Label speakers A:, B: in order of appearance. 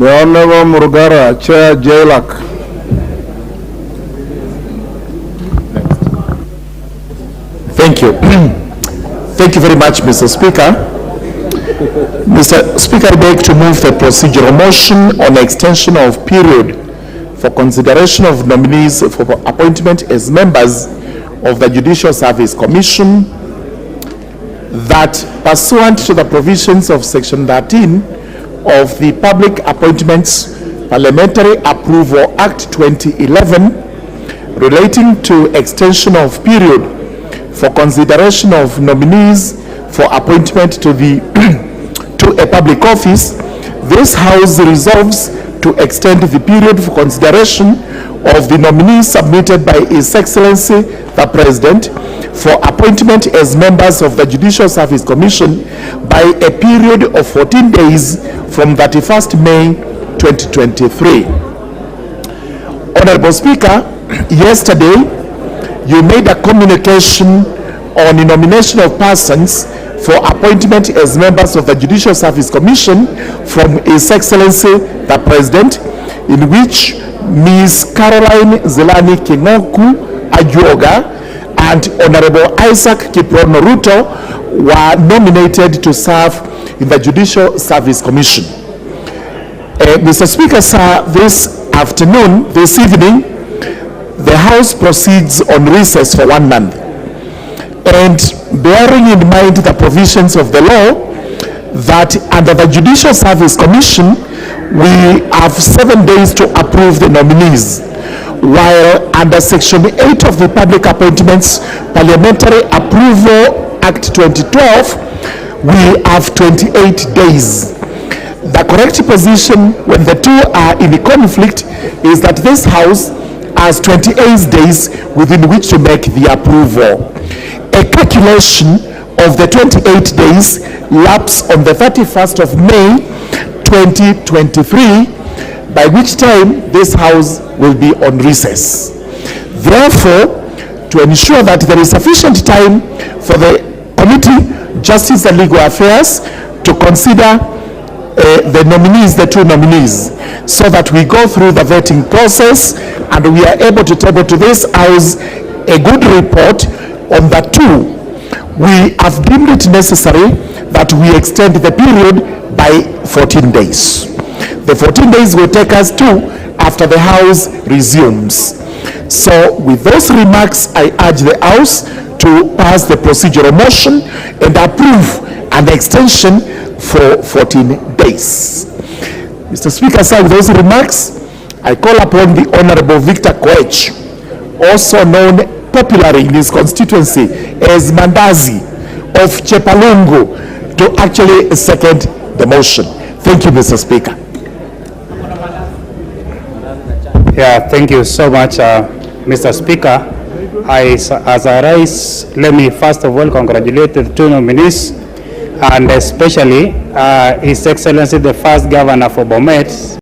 A: The Honorable Murugara, Chair JLAC.
B: Thank you. Thank you very much, Mr. Speaker. Mr. Speaker, I beg to move the procedural motion on extension of period for consideration of nominees for appointment as members of the Judicial Service Commission, that pursuant to the provisions of Section 13 of the Public Appointments Parliamentary Approval Act 2011 relating to extension of period for consideration of nominees for appointment to a public office, this House resolves to extend the period for consideration of the nominees submitted by His Excellency the President for appointment as members of the Judicial Service Commission by a period of 14 days from 31st May 2023. Honorable Speaker, yesterday you made a communication on the nomination of persons for appointment as members of the Judicial Service Commission from His Excellency the President, in which Ms. Caroline Zelani Kingoku Ajuoga and Honorable ISAC RUTO were nominated to serve in the Judicial Service Commission. Mr. Speaker, sir, this evening, the House proceeds on recess for 1 month. And bearing in mind the provisions of the law that under the Judicial Service Commission, we have 7 days to approve the nominees, while under Section 8 of the Public Appointments Parliamentary Approval Act 2012, we have 28 days. The correct position when the two are in conflict is that this House has 28 days within which to make the approval. A calculation of the 28 days lapse on the 31st of May 2023, by which time this House will be on recess. Therefore, to ensure that there is sufficient time for the Committee, Justice and Legal Affairs to consider the two nominees, so that we go through the vetting process and we are able to table to this House a good report on the two, we have deemed it necessary that we extend the period by 14 days. The 14 days will take us to after the House resumes. So with those remarks, I urge the House to pass the procedural motion and approve an extension for 14 days. Mr. Speaker, sir, with those remarks, I call upon the Honorable Victor Koech, also known popularly in his constituency as Mandazi of Chepalungu, to actually second the motion. Thank you, Mr. Speaker.
C: Yeah, thank you so much, Mr. Speaker. As I rise, let me first of all congratulate the two nominees, and especially His Excellency the first Governor for Bomet,